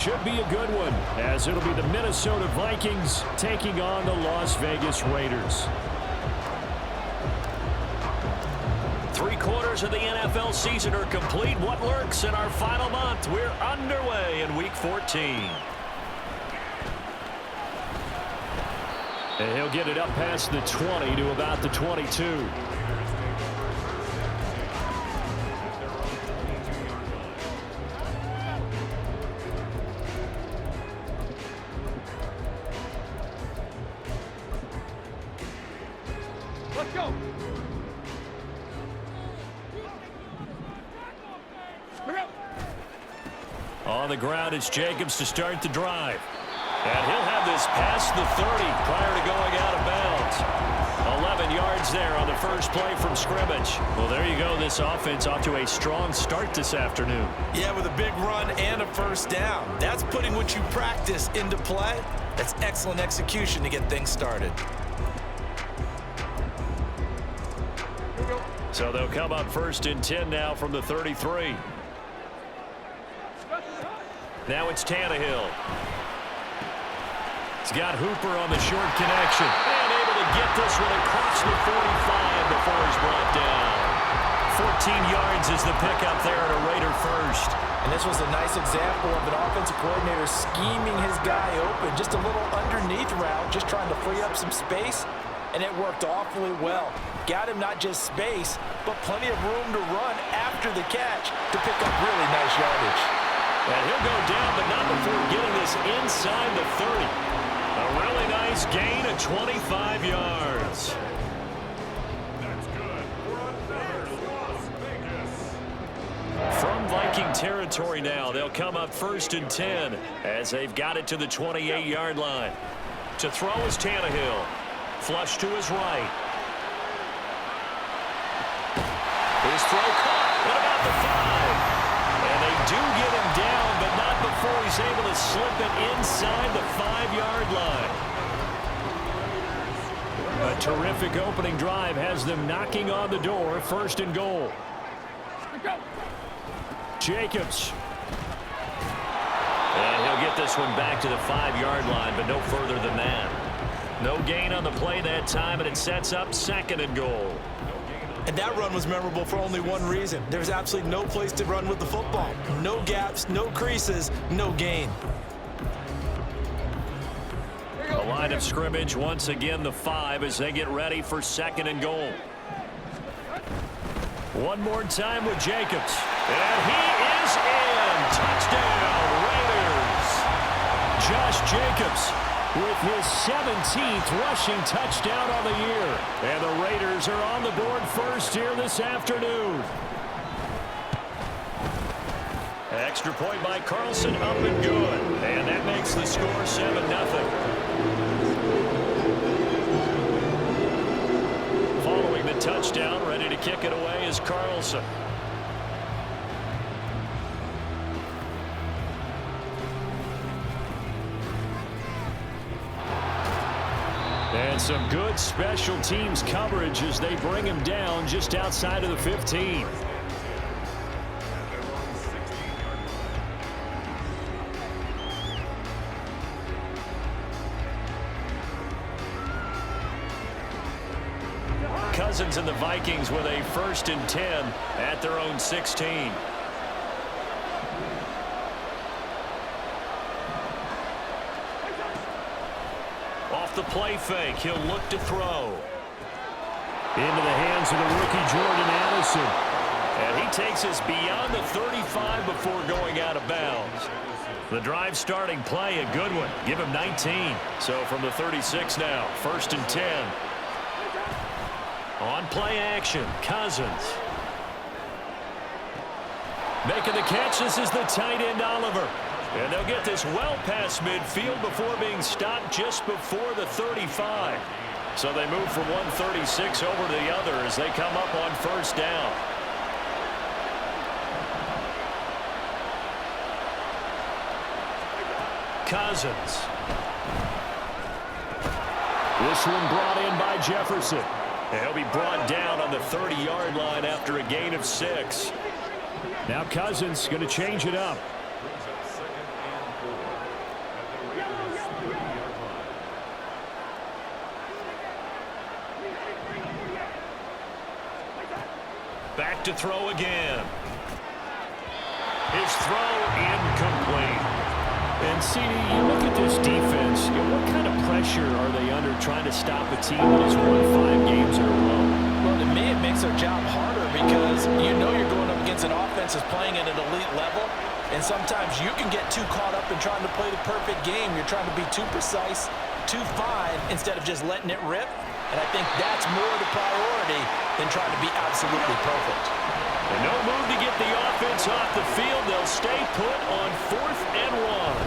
should be a good one, as it'll be the Minnesota Vikings taking on the Las Vegas Raiders. 3/4 of the NFL season are complete. What lurks in our final month? We're underway in Week 14. And he'll get it up past the 20 to about the 22. Let's go. On the ground, it's Jacobs to start the drive. And he'll have this past the 30 prior to going out of bounds. 11 yards there on the first play from scrimmage. Well, there you go. This offense off to a strong start this afternoon. Yeah, with a big run and a first down. That's putting what you practice into play. That's excellent execution to get things started. So they'll come up 1st and 10 now from the 33. Now it's Tannehill. He's got Hooper on the short connection. And able to get this one across the 45 before he's brought down. 14 yards is the pickup there at a Raider first. And this was a nice example of an offensive coordinator scheming his guy open. Just a little underneath route, just trying to free up some space. And it worked awfully well. Got him not just space, but plenty of room to run after the catch to pick up really nice yardage. And he'll go down, but not before getting this inside the 30. A really nice gain of 25 yards. That's good. From Viking territory now, they'll come up 1st and 10 as they've got it to the 28-yard line. To throw is Tannehill. Flush to his right. His throw caught at about the 5. And they do get him down, but not before he's able to slip it inside the 5-yard line. A terrific opening drive has them knocking on the door. 1st and goal. Jacobs. And he'll get this one back to the 5-yard line, but no further than that. No gain on the play that time, and it sets up 2nd and goal. And that run was memorable for only one reason. There's absolutely no place to run with the football. No gaps, no creases, no gain. A line of scrimmage, once again the 5 as they get ready for 2nd and goal. One more time with Jacobs. And he is in. Touchdown, Raiders. Josh Jacobs with his 17th rushing touchdown on the year. And the Raiders are on the board first here this afternoon. Extra point by Carlson, up and good. And that makes the score 7-0. Following the touchdown, ready to kick it away is Carlson. And some good special teams coverage as they bring him down just outside of the 15. Cousins and the Vikings with a 1st and 10 at their own 16. Off the play fake, he'll look to throw. Into the hands of the rookie Jordan Addison. And he takes us beyond the 35 before going out of bounds. The drive starting play, a good one. Give him 19. So from the 36 now, 1st and 10. On play action, Cousins. Making the catch, this is the tight end Oliver. And they'll get this well past midfield before being stopped just before the 35. So they move from 136 over to the other as they come up on 1st down. Cousins. This one brought in by Jefferson. And he'll be brought down on the 30-yard line after a gain of 6. Now Cousins going to change it up. to throw again. His throw incomplete. And CD, you look at this defense, what kind of pressure are they under trying to stop a team that has won 5 games in a row? Well, to me, it makes their job harder because you know you're going up against an offense that's playing at an elite level, and sometimes you can get too caught up in trying to play the perfect game. You're trying to be too precise, too fine, instead of just letting it rip. And I think that's more the priority than trying to be absolutely perfect. And no move to get the offense off the field. They'll stay put on 4th and 1.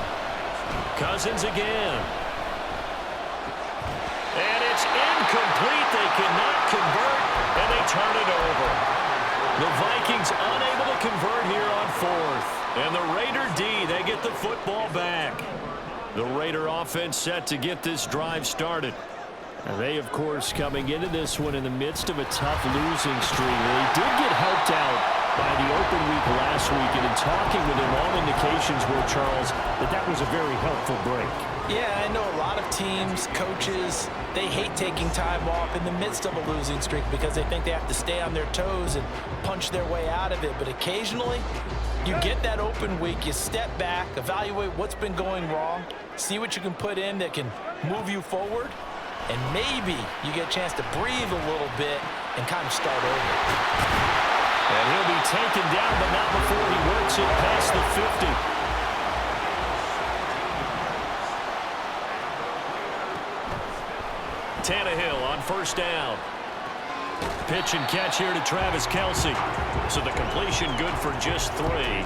Cousins again. And it's incomplete. They cannot convert, and they turn it over. The Vikings unable to convert here on 4th. And the Raider D, they get the football back. The Raider offense set to get this drive started. And they, of course, coming into this one in the midst of a tough losing streak. They did get helped out by the open week last week, and in talking with him, all indications were, Charles, that was a very helpful break. Yeah, I know a lot of teams, coaches, they hate taking time off in the midst of a losing streak because they think they have to stay on their toes and punch their way out of it. But occasionally, you get that open week, you step back, evaluate what's been going wrong, see what you can put in that can move you forward, and maybe you get a chance to breathe a little bit and kind of start over. And he'll be taken down, but not before he works it past the 50. Tannehill on 1st down. Pitch and catch here to Travis Kelce. So the completion good for just 3.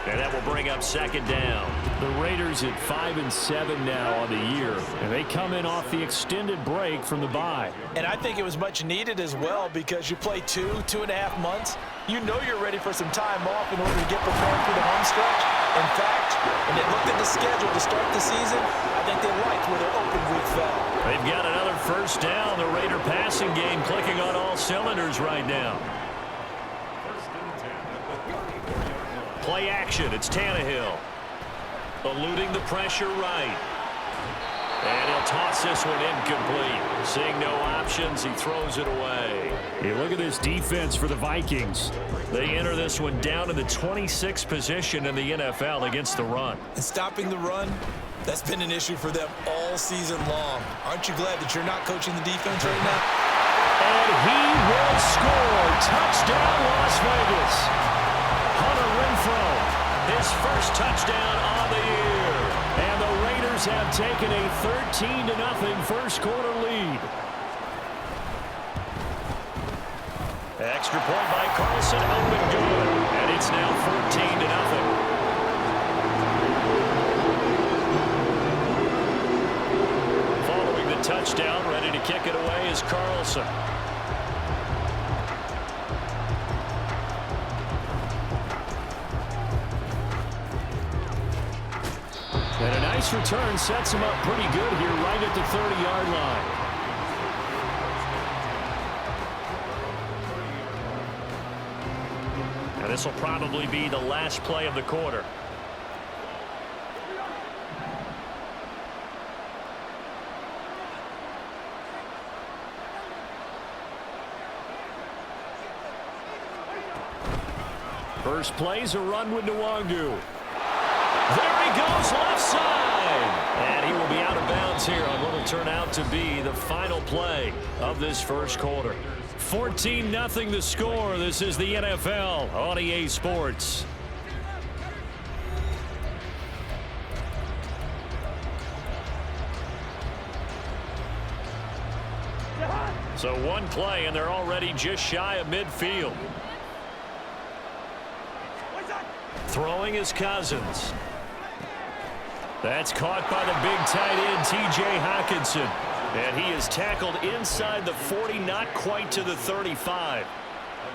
And that will bring up 2nd down. The Raiders at 5-7 now on the year, and they come in off the extended break from the bye. And I think it was much needed as well because you play 2.5 months. You know you're ready for some time off in order to get prepared for the home stretch. In fact, when they looked at the schedule to start the season, I think they liked where their open week fell. They've got another 1st down. The Raider passing game clicking on all cylinders right now. Play action. It's Tannehill. Eluding the pressure right. And he'll toss this one incomplete. Seeing no options, he throws it away. Hey, look at this defense for the Vikings. They enter this one down in the 26th position in the NFL against the run. And stopping the run, that's been an issue for them all season long. Aren't you glad that you're not coaching the defense right now? And he will score. Touchdown, Las Vegas. Hunter Renfrow, his 1st touchdown on the year. And the Raiders have taken a 13-0 first quarter lead. Extra point by Carlson, up and good. And it's now 14-0. Following the touchdown, ready to kick it away is Carlson. And a nice return sets him up pretty good here right at the 30-yard line. And this will probably be the last play of the quarter. First play's a run with Nwangu. There he goes, left side. And he will be out of bounds here on what will turn out to be the final play of this first quarter. 14-0 the score. This is the NFL on EA Sports. So one play, and they're already just shy of midfield. Throwing is Cousins. That's caught by the big tight end, T.J. Hockenson. And he is tackled inside the 40, not quite to the 35.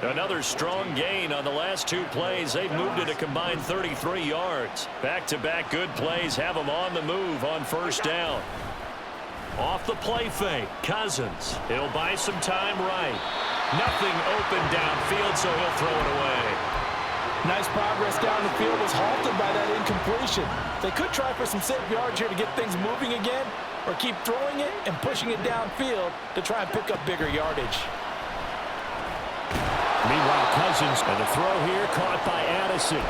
Another strong gain on the last 2 plays. They've moved it a combined 33 yards. Back-to-back good plays have them on the move on 1st down. Off the play fake, Cousins. He'll buy some time right. Nothing open downfield, so he'll throw it away. Nice progress down the field was halted by that incompletion. They could try for some safe yards here to get things moving again, or keep throwing it and pushing it downfield to try and pick up bigger yardage. Meanwhile, Cousins. And the throw here caught by Addison.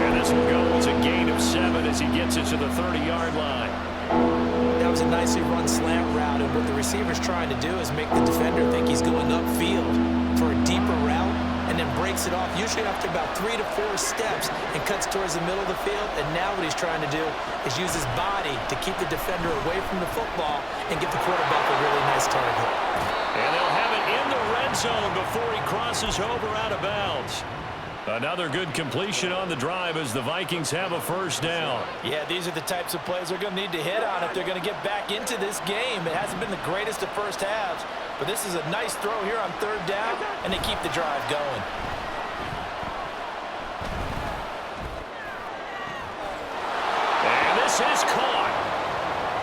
And this will go as a gain of 7 as he gets it to the 30-yard line. That was a nicely run slant route, and what the receiver's trying to do is make the defender think he's going upfield for a deeper route, and then breaks it off, usually after about 3 to 4 steps, and cuts towards the middle of the field. And now what he's trying to do is use his body to keep the defender away from the football and get the quarterback a really nice target. And they'll have it in the red zone before he crosses over out of bounds. Another good completion on the drive as the Vikings have a first down. Yeah, these are the types of plays they're going to need to hit on if they're going to get back into this game. It hasn't been the greatest of first halves, but this is a nice throw here on 3rd down, and they keep the drive going. And this is caught.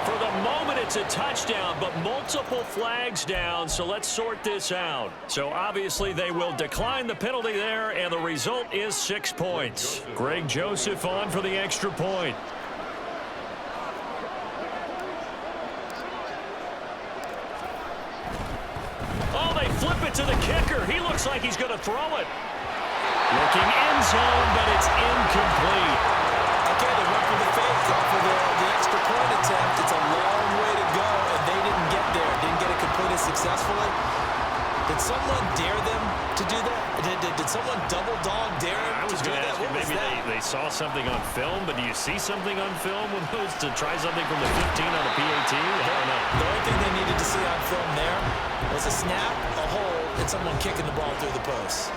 For the moment, it's a touchdown, but multiple flags down, so let's sort this out. So obviously they will decline the penalty there, and the result is 6 points. Greg Joseph on for the extra point. Oh, they flip it to the kicker. He looks like he's going to throw it. Looking end zone, but it's incomplete. Okay, they went for the fake off of the extra point attempt. It's a long way to go, and they didn't get there. Didn't get it completed successfully. Did someone dare them to do that? Did someone double dog dare them to do that? What was maybe that? they saw something on film, but do you see something on film with those to try something from the 15 on the PAT? I don't know. The only thing they needed to see on film there was a snap, a hold, and someone kicking the ball through the post.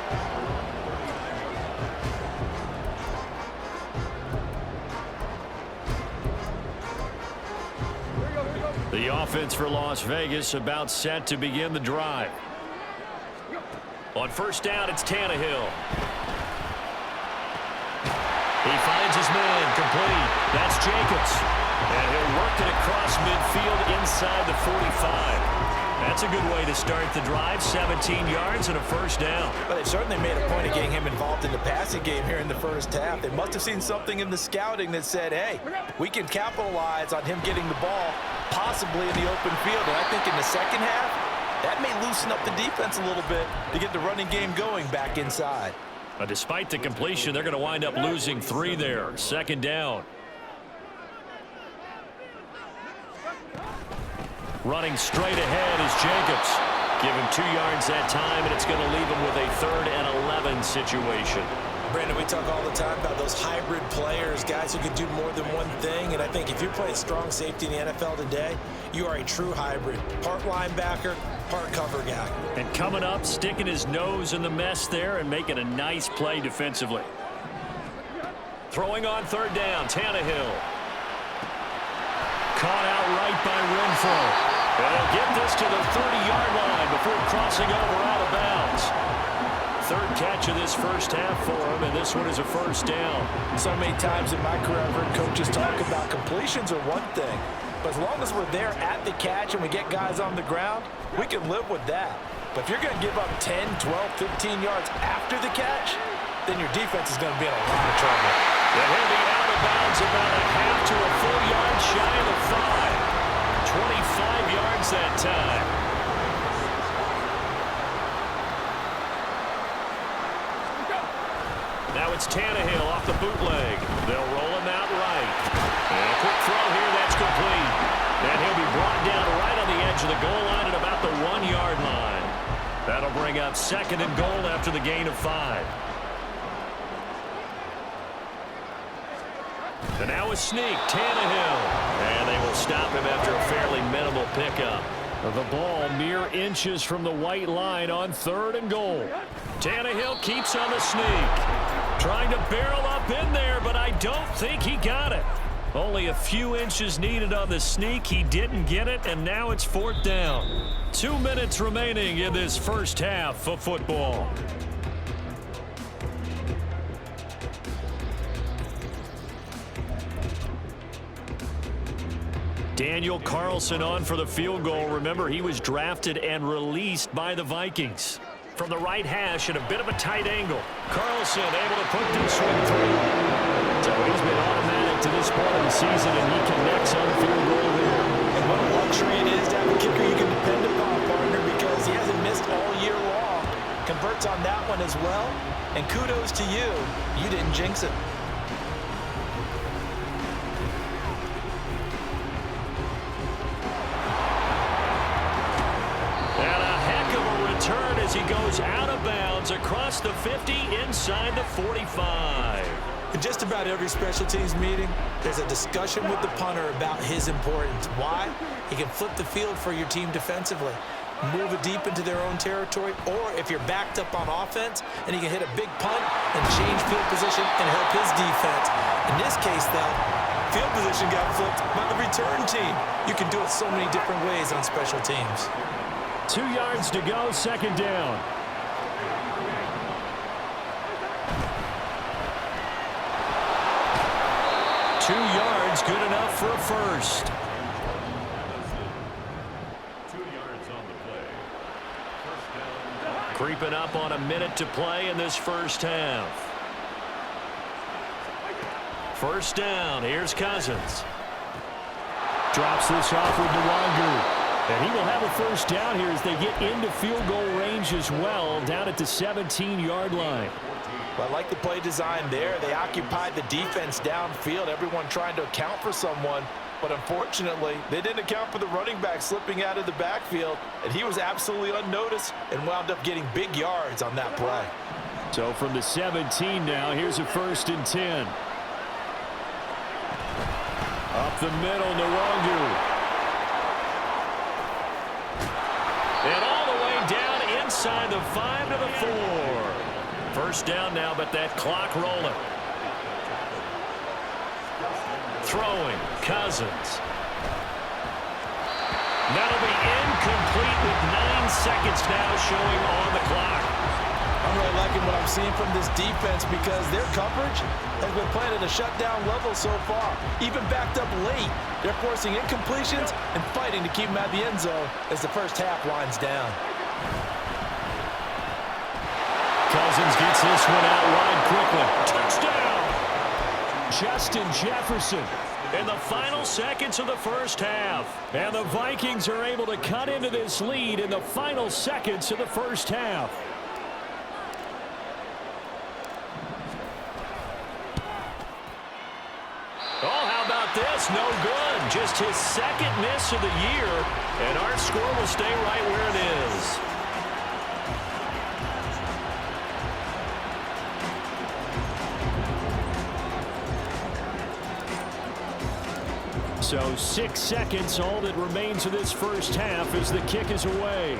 The offense for Las Vegas about set to begin the drive. On first down, it's Tannehill. He finds his man, complete. That's Jacobs. And he'll work it across midfield inside the 45. That's a good way to start the drive. 17 yards and a first down. But they certainly made a point of getting him involved in the passing game here in the first half. They must have seen something in the scouting that said, hey, we can capitalize on him getting the ball possibly in the open field. And I think in the second half, that may loosen up the defense a little bit to get the running game going back inside. But despite the completion, they're going to wind up losing 3 there. Second down. Running straight ahead is Jacobs. Give him 2 yards that time, and it's going to leave him with a 3rd and 11 situation. Brandon, we talk all the time about those hybrid players, guys who can do more than one thing. And I think if you're playing strong safety in the NFL today, you are a true hybrid. Part linebacker, part cover guy. And coming up, sticking his nose in the mess there and making a nice play defensively. Throwing on 3rd down, Tannehill. Caught out right by Renfro. And he'll get this to the 30-yard line before crossing over out of bounds. 3rd catch of this first half for him, and this one is a first down. So many times in my career, I've heard coaches talk about completions are one thing, but as long as we're there at the catch and we get guys on the ground, we can live with that. But if you're going to give up 10, 12, 15 yards after the catch, then your defense is going to be in a lot of trouble. And he'll be out of bounds about a half to a full yard shy of the 5. 25 yards that time. Now it's Tannehill off the bootleg. They'll roll him out right. And a quick throw here, that's complete. And he'll be brought down right on the edge of the goal line at about the 1-yard line. That'll bring up 2nd and goal after the gain of 5. And now a sneak, Tannehill. And they will stop him after a fairly minimal pickup. The ball mere inches from the white line on 3rd and goal. Tannehill keeps on the sneak. Trying to barrel up in there, but I don't think he got it. Only a few inches needed on the sneak. He didn't get it, and now it's 4th down. 2 minutes remaining in this first half of football. Daniel Carlson on for the field goal. Remember, he was drafted and released by the Vikings. From the right hash at a bit of a tight angle. Carlson able to put this one through. So he's been automatic to this part of the season, and he connects on the field goal there. And what a luxury it is to have a kicker you can depend upon, partner, because he hasn't missed all year long. converts on that one as well. And kudos to you. You didn't jinx it. And a heck of a return as he goes out of bounds across the 50 inside the 45. In just about every special teams meeting, there's a discussion with the punter about his importance. Why? He can flip the field for your team defensively, move it deep into their own territory, or if you're backed up on offense, and he can hit a big punt and change field position and help his defense. In this case, though, field position got flipped by the return team. You can do it so many different ways on special teams. 2 yards to go, second down. Two yards, good enough for a first. 2 yards on the play. First down. Creeping up on a minute to play in this first half. First down, here's Cousins. Drops this off with Nwangu. And he will have a first down here as they get into field goal range as well, down at the 17-yard line. Well, I like the play design there. They occupied the defense downfield, everyone trying to account for someone. But unfortunately, they didn't account for the running back slipping out of the backfield, and he was absolutely unnoticed and wound up getting big yards on that play. So from the 17 now, here's a 1st and 10. Up the middle, Nwangu. And all the way down inside the 5 to the 4. First down now, but that clock rolling. Throwing, Cousins. That'll be incomplete with 9 seconds now showing on the clock. I'm really liking what I'm seeing from this defense because their coverage has been playing at a shutdown level so far. Even backed up late, they're forcing incompletions and fighting to keep them out of the end zone as the first half winds down. Cousins gets this one out wide quickly. Touchdown! Justin Jefferson. In the final seconds of the first half. And the Vikings are able to cut into this lead in the final seconds of the first half. Oh, how about this? No good. Just his second miss of the year. And our score will stay right where it is. So 6 seconds, all that remains of this first half as the kick is away.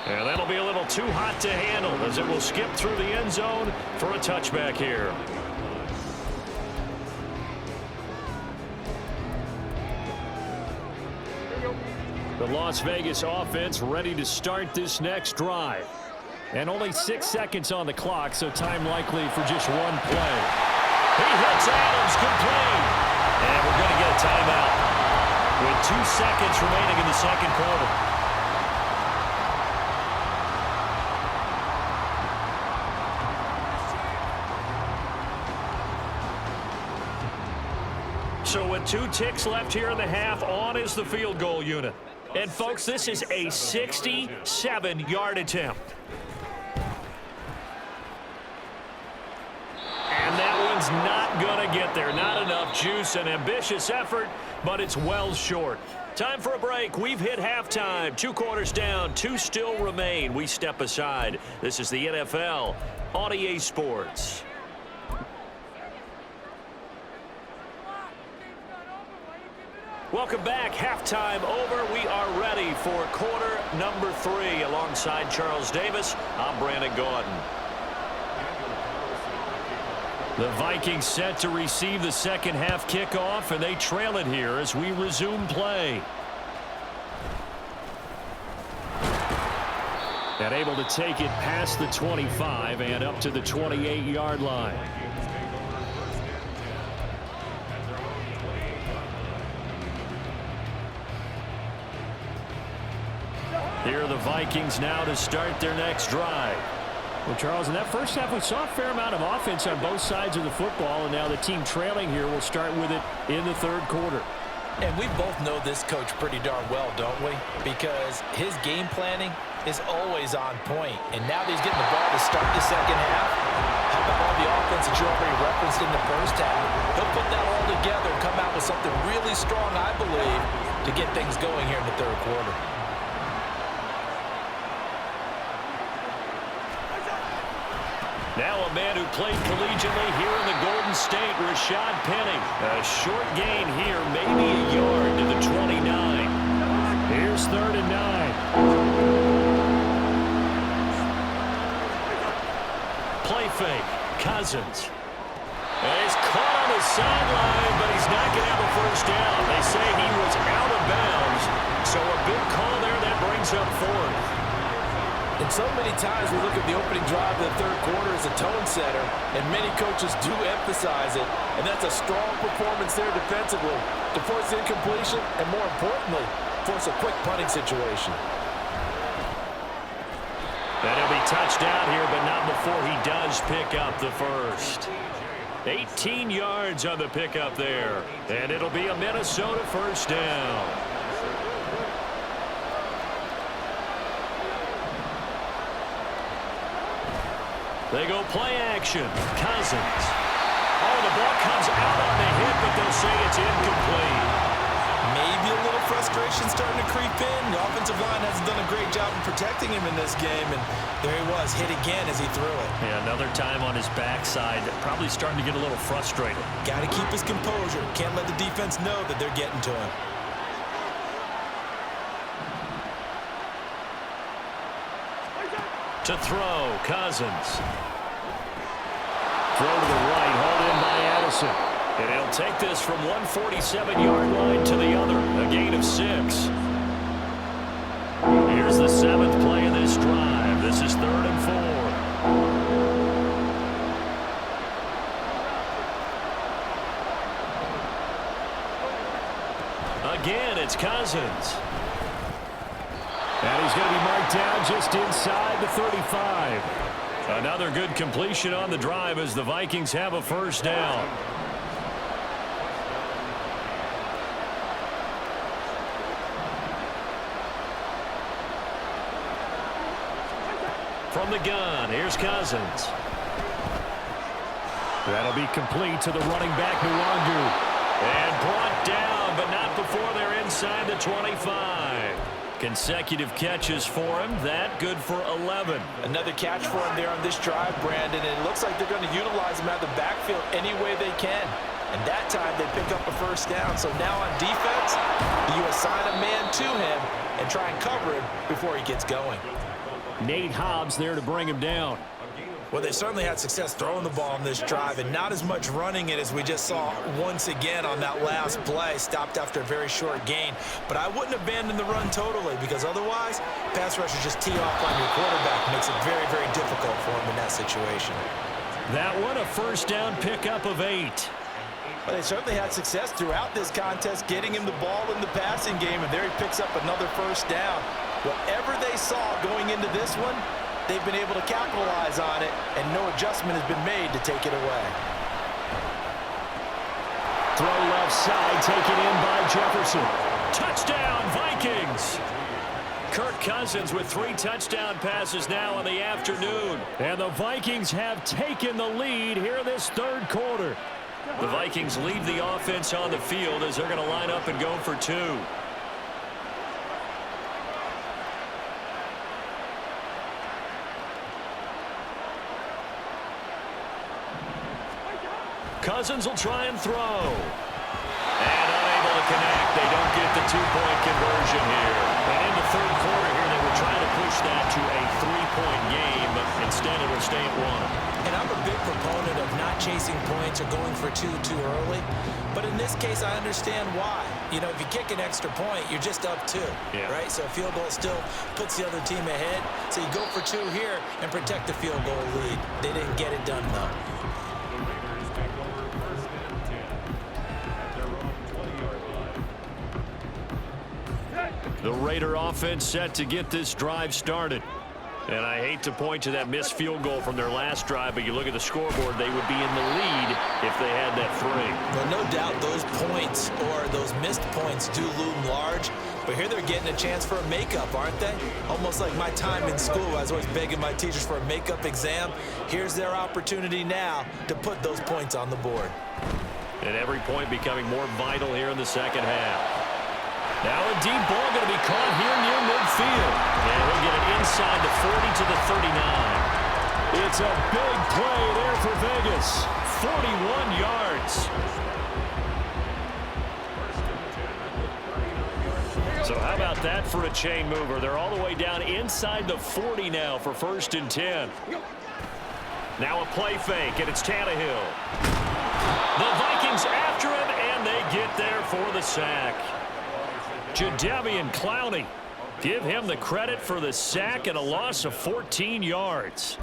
And that'll be a little too hot to handle as it will skip through the end zone for a touchback here. The Las Vegas offense ready to start this next drive. And only 6 seconds on the clock, so time likely for just one play. He hits Adams complete. And we're going to get a timeout with 2 seconds remaining in the second quarter. So with 2 ticks left here in the half, on is the field goal unit. And folks, this is a 67-yard attempt. And that one's not going to get there. Not enough juice. An ambitious effort, but it's well short. Time for a break. We've hit halftime. 2 quarters down. 2 still remain. We step aside. This is the NFL on EA Sports. Welcome back. Halftime over. We are ready for quarter number 3. Alongside Charles Davis, I'm Brandon Gaudin. The Vikings set to receive the second half kickoff, and they trail it here as we resume play. And able to take it past the 25 and up to the 28-yard line. Here are the Vikings now to start their next drive. Well, Charles, in that first half, we saw a fair amount of offense on both sides of the football, and now the team trailing here will start with it in the third quarter. And we both know this coach pretty darn well, don't we? Because his game planning is always on point. And now that he's getting the ball to start the second half, how about all the offense that you already referenced in the first half? He'll put that all together and come out with something really strong, I believe, to get things going here in the third quarter. Now a man who played collegiately here in the Golden State, Rashad Penny. A short gain here, maybe a yard to the 29. Here's 3rd and 9. Play fake, Cousins. And he's caught on the sideline, but he's not going to have a first down. They say he was out of bounds, so a big call there that brings up 4th. And so many times we look at the opening drive of the third quarter as a tone setter, and many coaches do emphasize it, and that's a strong performance there defensively to force incompletion and, more importantly, force a quick punting situation. And he'll be touched out here, but not before he does pick up the first. 18 yards on the pickup there, and it'll be a Minnesota first down. They go play action. Cousins. Oh, the ball comes out on the hit, but they'll say it's incomplete. Maybe a little frustration starting to creep in. The offensive line hasn't done a great job of protecting him in this game, and there he was, hit again as he threw it. Yeah, another time on his backside, probably starting to get a little frustrated. Got to keep his composure. Can't let the defense know that they're getting to him. To throw, Cousins. Throw to the right, hauled in by Addison. And he'll take this from 147-yard line to the other, a gain of 6. Here's the 7th play of this drive. This is 3rd and 4. Again, it's Cousins. And he's going to be marked down just inside the 35. Another good completion on the drive as the Vikings have a first down. From the gun, here's Cousins. That'll be complete to the running back, Nwangu. And brought down, but not before they're inside the 25. Consecutive catches for him. That good for 11. Another catch for him there on this drive, Brandon, and it looks like they're going to utilize him out of the backfield any way they can. And that time they pick up a first down. So now on defense, you assign a man to him and try and cover him before he gets going. Nate Hobbs there to bring him down. Well, they certainly had success throwing the ball on this drive and not as much running it as we just saw once again on that last play. Stopped after a very short gain. But I wouldn't abandon the run totally because otherwise, pass rushers just tee off on your quarterback. Makes it very, very difficult for him in that situation. That one, a first down pickup of 8. Well, they certainly had success throughout this contest getting him the ball in the passing game, and there he picks up another first down. Whatever they saw going into this one, they've been able to capitalize on it, and no adjustment has been made to take it away. Throw left side, taken in by Jefferson. Touchdown, Vikings! Kirk Cousins with 3 touchdown passes now in the afternoon. And the Vikings have taken the lead here in this third quarter. The Vikings leave the offense on the field as they're going to line up and go for 2. Cousins will try and throw. And unable to connect. They don't get the 2-point conversion here. And in the third quarter here, they were trying to push that to a 3-point game, but instead it will stay at 1. And I'm a big proponent of not chasing points or going for 2 too early. But in this case, I understand why. You know, if you kick an extra point, you're just up 2, right? So a field goal still puts the other team ahead. So you go for 2 here and protect the field goal lead. They didn't get it done, though. The Raider offense set to get this drive started. And I hate to point to that missed field goal from their last drive, but you look at the scoreboard, they would be in the lead if they had that three. Well, no doubt those points or those missed points do loom large, but here they're getting a chance for a makeup, aren't they? Almost like my time in school, I was always begging my teachers for a makeup exam. Here's their opportunity now to put those points on the board. And every point becoming more vital here in the second half. Now a deep ball going to be caught here near midfield. And he'll get it inside the 40 to the 39. It's a big play there for Vegas. 41 yards. So how about that for a chain mover? They're all the way down inside the 40 now for 1st and 10. Now a play fake, and it's Tannehill. The Vikings after him, and they get there for the sack. Jadeveon Clowney, give him the credit for the sack and a loss of 14 yards.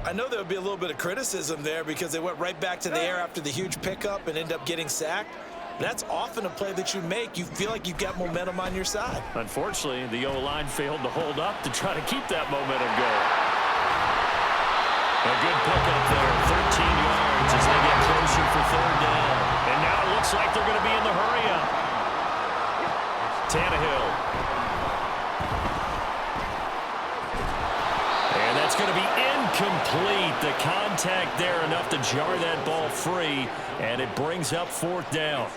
I know there would be a little bit of criticism there because they went right back to the air after the huge pickup and end up getting sacked. That's often a play that you make. You feel like you've got momentum on your side. Unfortunately, the O-line failed to hold up to try to keep that momentum going. A good pickup there, 13 yards as they get closer for 3rd down. And now it looks like they're going to be in the hurry-up. Tannehill. And that's going to be incomplete. The contact there enough to jar that ball free, and it brings up 4th down.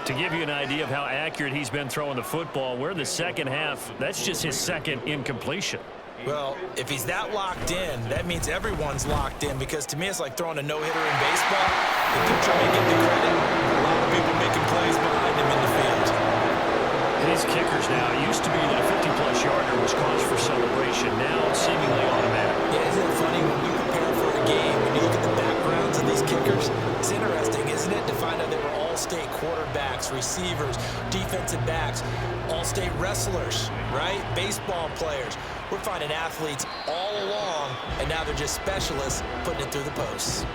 To give you an idea of how accurate he's been throwing the football, we're in the second half. That's just his 2nd incompletion. Well, if he's that locked in, that means everyone's locked in because to me it's like throwing a no-hitter in baseball. The pitcher may get the credit. A lot of people making plays behind him in the field. These kickers now, it used to be that a 50-plus yarder was cause for celebration. Now seemingly automatic. Yeah, isn't it funny when we prepare for a game, when you look at the backgrounds of these kickers, it's interesting, isn't it, to find out they were all-state quarterbacks, receivers, defensive backs, all-state wrestlers, right? Baseball players. We're finding athletes all along, and now they're just specialists putting it through the posts.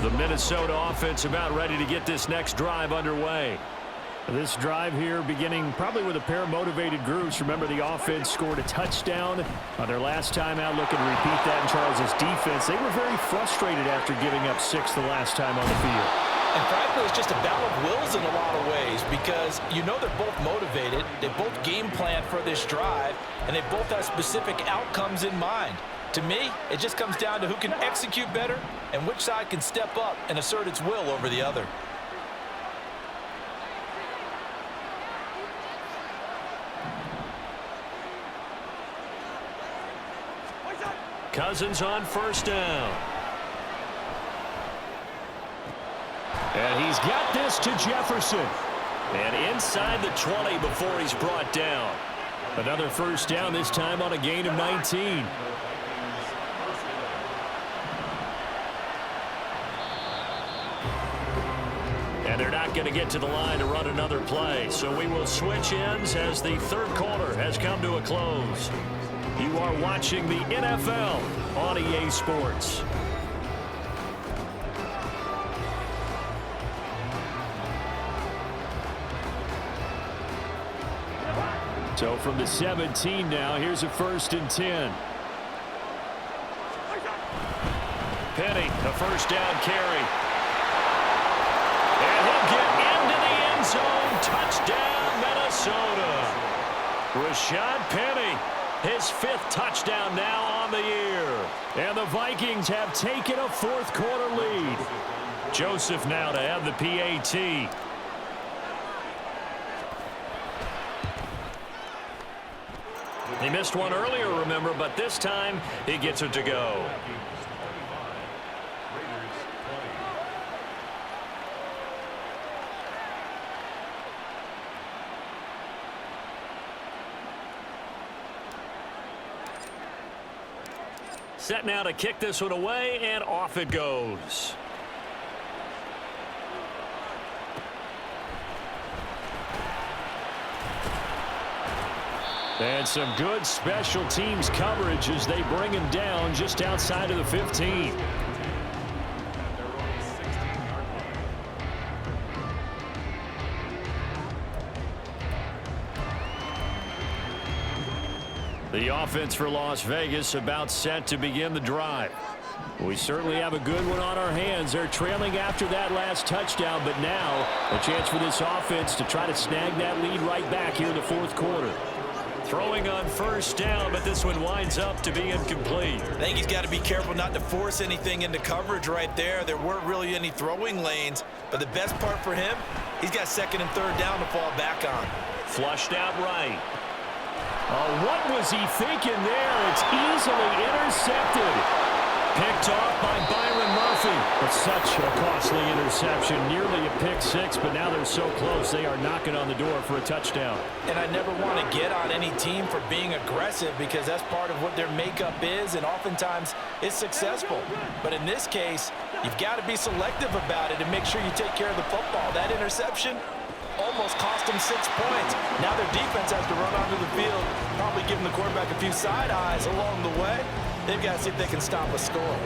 The Minnesota offense about ready to get this next drive underway. This drive here beginning probably with a pair of motivated groups. Remember, the offense scored a touchdown on their last time out. Looking to repeat that in Charles' defense. They were very frustrated after giving up 6 the last time on the field. And frankly, it's just a battle of wills in a lot of ways because you know they're both motivated. They both game plan for this drive, and they both have specific outcomes in mind. To me, it just comes down to who can execute better and which side can step up and assert its will over the other. Cousins on 1st down. And he's got this to Jefferson. And inside the 20 before he's brought down. Another 1st down, this time on a gain of 19. And they're not going to get to the line to run another play. So we will switch ends as the 3rd quarter has come to a close. You are watching the NFL on EA Sports. So from the 17 now, here's a 1st and 10. Penny, the 1st down carry. And he'll get into the end zone. Touchdown, Minnesota. Rashad Penny, his 5th touchdown now on the year. And the Vikings have taken a 4th quarter lead. Joseph now to have the PAT. He missed one earlier, remember, but this time he gets it to go. Set now to kick this one away, and off it goes. And some good special teams coverage as they bring him down just outside of the 15. The offense for Las Vegas about set to begin the drive. We certainly have a good one on our hands. They're trailing after that last touchdown, but now a chance for this offense to try to snag that lead right back here in the fourth quarter. Throwing on first down, but this one winds up to be incomplete. I think he's got to be careful not to force anything into coverage right there. There weren't really any throwing lanes, but the best part for him, he's got second and third down to fall back on. Flushed out right. Oh, what was he thinking there? It's easily intercepted. Picked off by Byron Murphy. But such a costly interception. Nearly a pick six, but now they're so close they are knocking on the door for a touchdown. And I never want to get on any team for being aggressive because that's part of what their makeup is, and oftentimes it's successful. But in this case, you've got to be selective about it and make sure you take care of the football. That interception almost cost them 6 points. Now their defense has to run onto the field, probably giving the quarterback a few side eyes along the way. They've got to see if they can stop a score.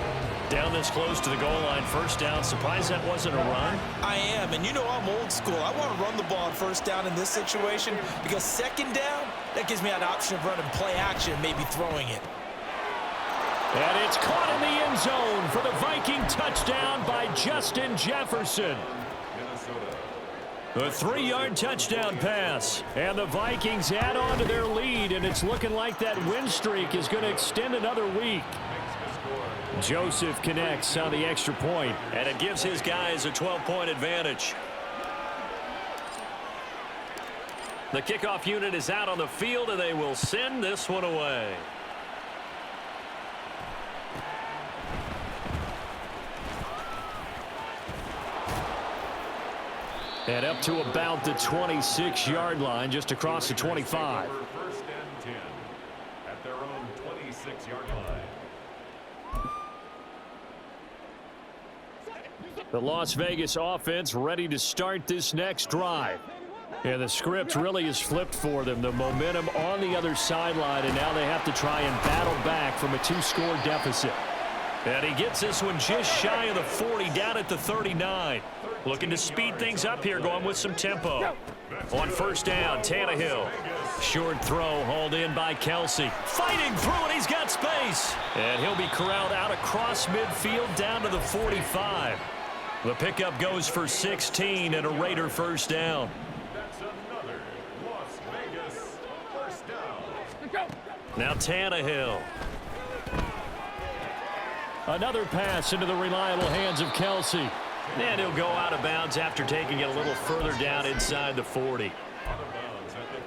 Down this close to the goal line, first down. Surprised that wasn't a run. I am, and you know I'm old school. I want to run the ball on first down in this situation because second down, that gives me an option of running play action, maybe throwing it. And it's caught in the end zone for the Viking touchdown by Justin Jefferson. A 3-yard touchdown pass. And the Vikings add on to their lead, and it's looking like that win streak is going to extend another week. Joseph connects on the extra point. And it gives his guys a 12-point advantage. The kickoff unit is out on the field, and they will send this one away. And up to about the 26-yard line, just across the 25. First and 10 at their own 26-yard line. The Las Vegas offense ready to start this next drive. And the script really is flipped for them. The momentum on the other sideline, and now they have to try and battle back from a 2-score deficit. And he gets this one just shy of the 40, down at the 39. Looking to speed things up here, going with some tempo. On first down, Tannehill. Short throw hauled in by Kelsey. Fighting through, and he's got space. And he'll be corralled out across midfield down to the 45. The pickup goes for 16 and a Raider first down. That's another Las Vegas first down. Now Tannehill. Another pass into the reliable hands of Kelsey. And he'll go out of bounds after taking it a little further down inside the 40.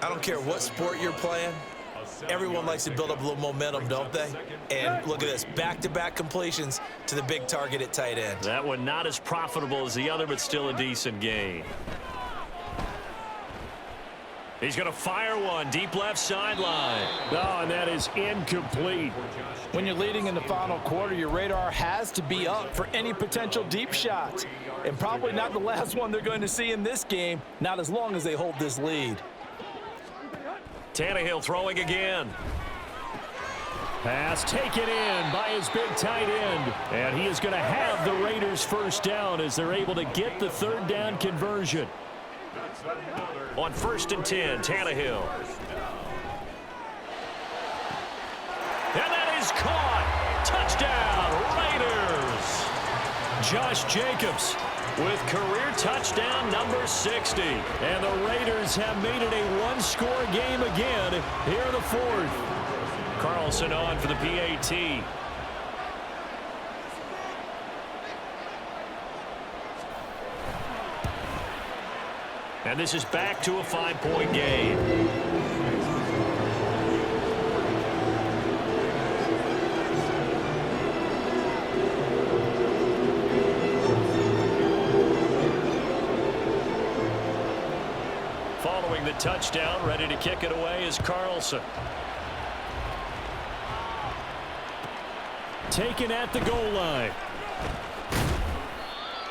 I don't care what sport you're playing. Everyone likes to build up a little momentum, don't they? And look at this, back-to-back completions to the big target at tight end. That one not as profitable as the other, but still a decent gain. He's going to fire one deep left sideline. Oh, and that is incomplete. When you're leading in the final quarter, your radar has to be up for any potential deep shots. And probably not the last one they're going to see in this game, not as long as they hold this lead. Tannehill throwing again. Pass taken in by his big tight end. And he is going to have the Raiders first down as they're able to get the third down conversion. On first and 10, Tannehill. And that is caught. Touchdown, Raiders. Josh Jacobs with career touchdown number 60. And the Raiders have made it a one-score game again here in the fourth. Carlson on for the PAT. And this is back to a 5-point game. Following the touchdown, ready to kick it away is Carlson. Taken at the goal line.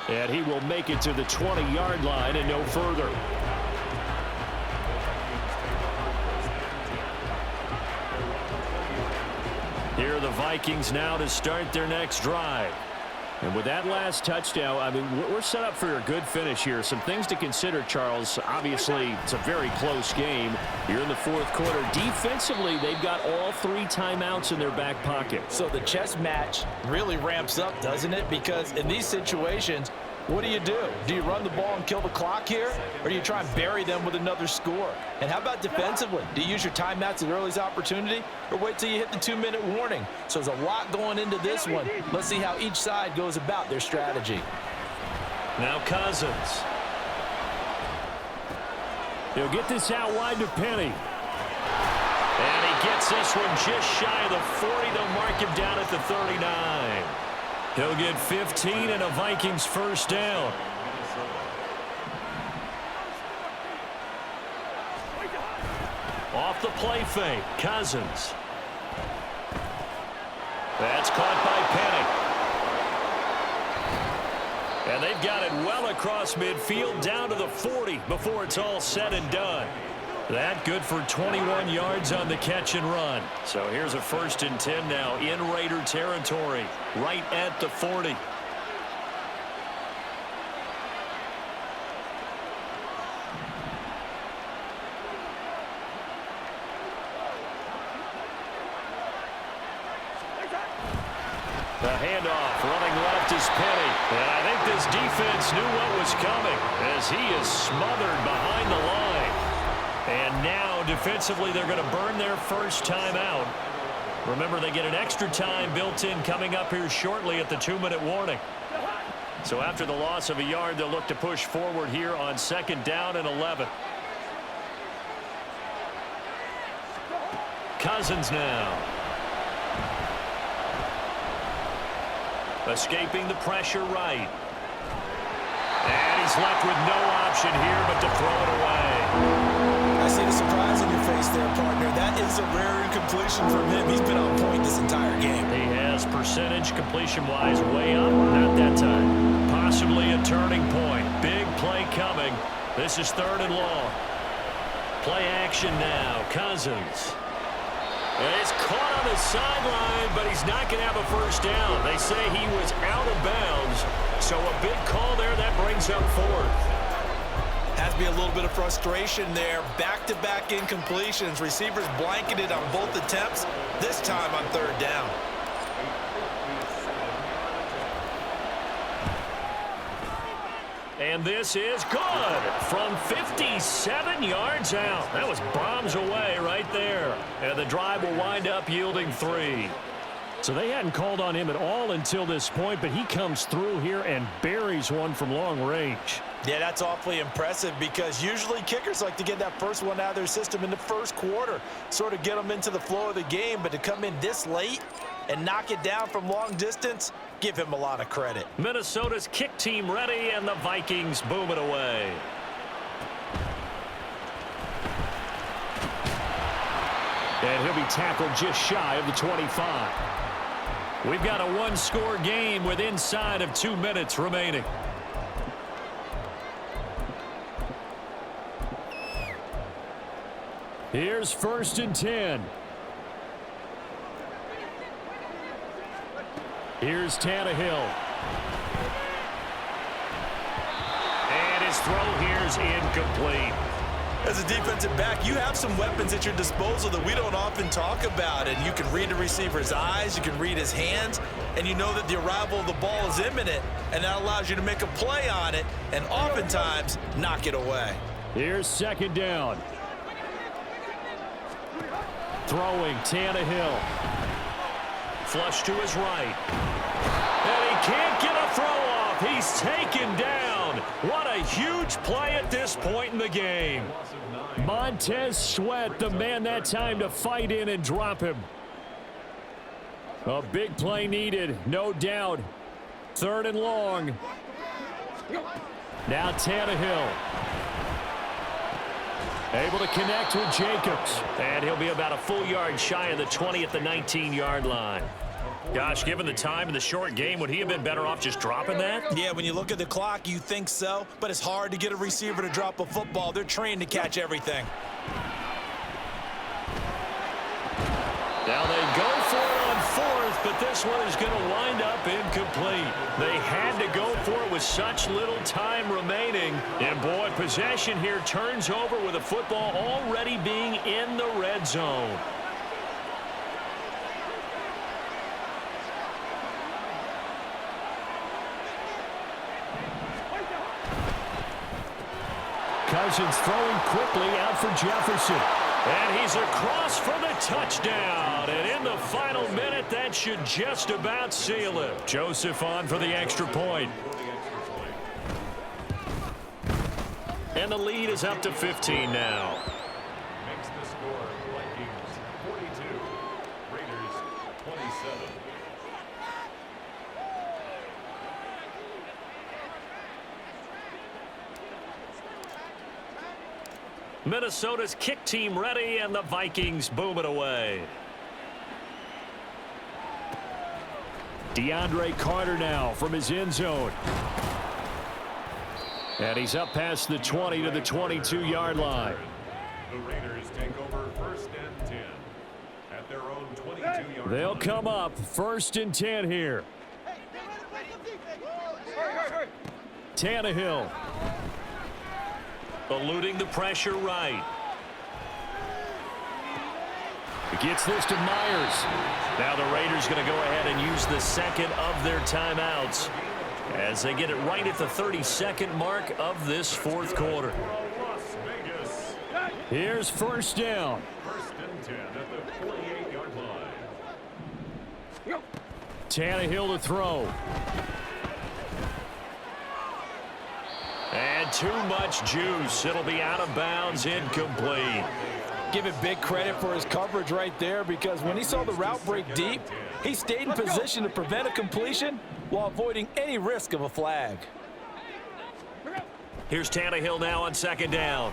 And he will make it to the 20-yard line and no further. Vikings now to start their next drive. And with that last touchdown, I mean, we're set up for a good finish here. Some things to consider, Charles. Obviously, it's a very close game. You're in the fourth quarter. Defensively, they've got all 3 timeouts in their back pocket. So the chess match really ramps up, doesn't it? Because in these situations, what do? Do you run the ball and kill the clock here? Or do you try and bury them with another score? And how about defensively? Do you use your timeouts at earliest opportunity? Or wait till you hit the 2-minute warning? So there's a lot going into this one. Let's see how each side goes about their strategy. Now Cousins. He'll get this out wide to Penny. And he gets this one just shy of the 40. They'll mark him down at the 39. He'll get 15 and a Vikings first down. Off the play fake, Cousins. That's caught by Penny. And they've got it well across midfield down to the 40 before it's all said and done. That good for 21 yards on the catch and run. So here's a 1st and 10 now in Raider territory, right at the 40. The handoff, running left is Penny. And I think this defense knew what was coming as he is smothered behind the line. And now, defensively, they're going to burn their first time out. Remember, they get an extra time built in coming up here shortly at the 2-minute warning. So after the loss of a yard, they'll look to push forward here on 2nd down and 11. Cousins now. Escaping the pressure right. And he's left with no option here but to throw it away. I see the surprise on your face there, partner. That is a rare incompletion from him. He's been on point this entire game. He has percentage completion-wise way up. Not that time. Possibly a turning point. Big play coming. This is 3rd and long. Play action now. Cousins. And it's caught on the sideline, but he's not going to have a first down. They say he was out of bounds. So a big call there. That brings up 4th. Has to be a little bit of frustration there. Back-to-back incompletions. Receivers blanketed on both attempts, this time on 3rd down. And this is good from 57 yards out. That was bombs away right there. And the drive will wind up yielding 3. So they hadn't called on him at all until this point, but he comes through here and buries one from long range. Yeah, that's awfully impressive because usually kickers like to get that first one out of their system in the first quarter, sort of get them into the flow of the game, but to come in this late and knock it down from long distance, give him a lot of credit. Minnesota's kick team ready, and the Vikings boom it away. And he'll be tackled just shy of the 25. We've got a 1-score game with inside of 2 minutes remaining. Here's 1st and 10. Here's Tannehill. And his throw here's incomplete. As a defensive back, you have some weapons at your disposal that we don't often talk about. And you can read the receiver's eyes, you can read his hands, and you know that the arrival of the ball is imminent, and that allows you to make a play on it and oftentimes knock it away. Here's 2nd down. Throwing Tannehill. Flush to his right. And he can't get a throw off. He's taken down. What a huge play at this point in the game. Montez Sweat, the man that time to fight in and drop him. A big play needed, no doubt. 3rd and long. Now Tannehill. Able to connect with Jacobs. And he'll be about a full yard shy of the 20 at the 19-yard line. Gosh, given the time in the short game, would he have been better off just dropping that? Yeah, when you look at the clock, you think so, but it's hard to get a receiver to drop a football. They're trained to catch everything. Now they go for it on 4th, but this one is going to wind up incomplete. They had to go for it with such little time remaining. And, boy, possession here turns over with the football already being in the red zone. Cousins throwing quickly out for Jefferson. And he's across for the touchdown. And in the final minute, that should just about seal it. Joseph on for the extra point. And the lead is up to 15 now. Makes the score Vikings 42, Raiders 27. Minnesota's kick team ready, and the Vikings boom it away. DeAndre Carter now from his end zone. And he's up past the 20 to the 22-yard line. The Raiders take over 1st and 10 at their own 22-yard line. They'll come up 1st and 10 here. Tannehill. Eluding the pressure right. Gets this to Myers. Now the Raiders going to go ahead and use the second of their timeouts as they get it right at the 32nd mark of this fourth quarter. Las Vegas. Here's 1st down. 1st and 10 at the 48-yard line. Tannehill to throw. And too much juice. It'll be out of bounds, incomplete. Give it big credit for his coverage right there, because when he saw the route break deep, he stayed in position to prevent a completion while avoiding any risk of a flag. Here's Tannehill now on 2nd down.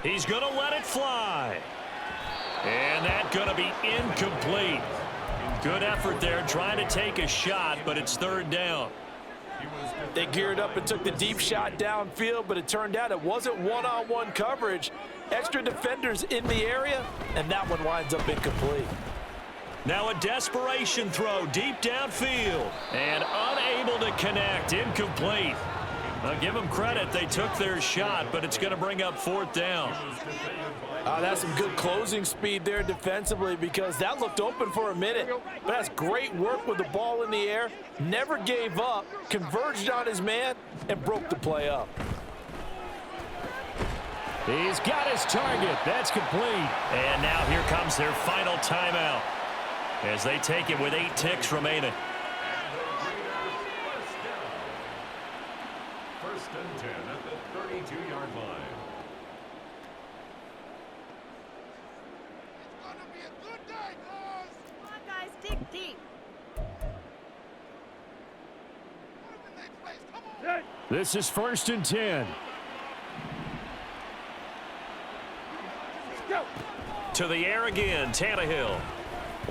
He's going to let it fly. And that's going to be incomplete. Good effort there trying to take a shot, but it's 3rd down. They geared up and took the deep shot downfield, but it turned out it wasn't one-on-one coverage. Extra defenders in the area, and that one winds up incomplete. Now a desperation throw deep downfield, and unable to connect, incomplete. Now give them credit, they took their shot, but it's going to bring up 4th down. That's some good closing speed there defensively, because that looked open for a minute. But that's great work with the ball in the air. Never gave up, converged on his man, and broke the play up. He's got his target. That's complete. And now here comes their final timeout as they take it with 8 ticks remaining. 1st and 10 at the 32-yard line. Come on, guys, dig deep. This is 1st and 10. To the air again, Tannehill.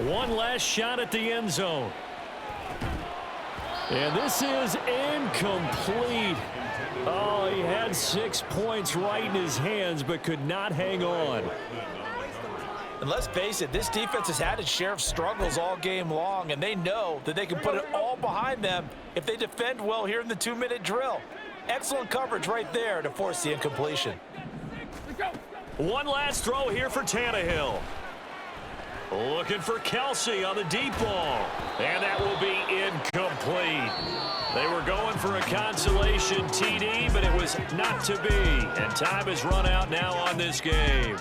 One last shot at the end zone. And this is incomplete. Oh, he had 6 points right in his hands, but could not hang on. And let's face it, this defense has had its share of struggles all game long, and they know that they can put it all behind them if they defend well here in the 2-minute drill. Excellent coverage right there to force the incompletion. One last throw here for Tannehill. Looking for Kelsey on the deep ball. And that will be incomplete. They were going for a consolation TD, but it was not to be. And time has run out now on this game.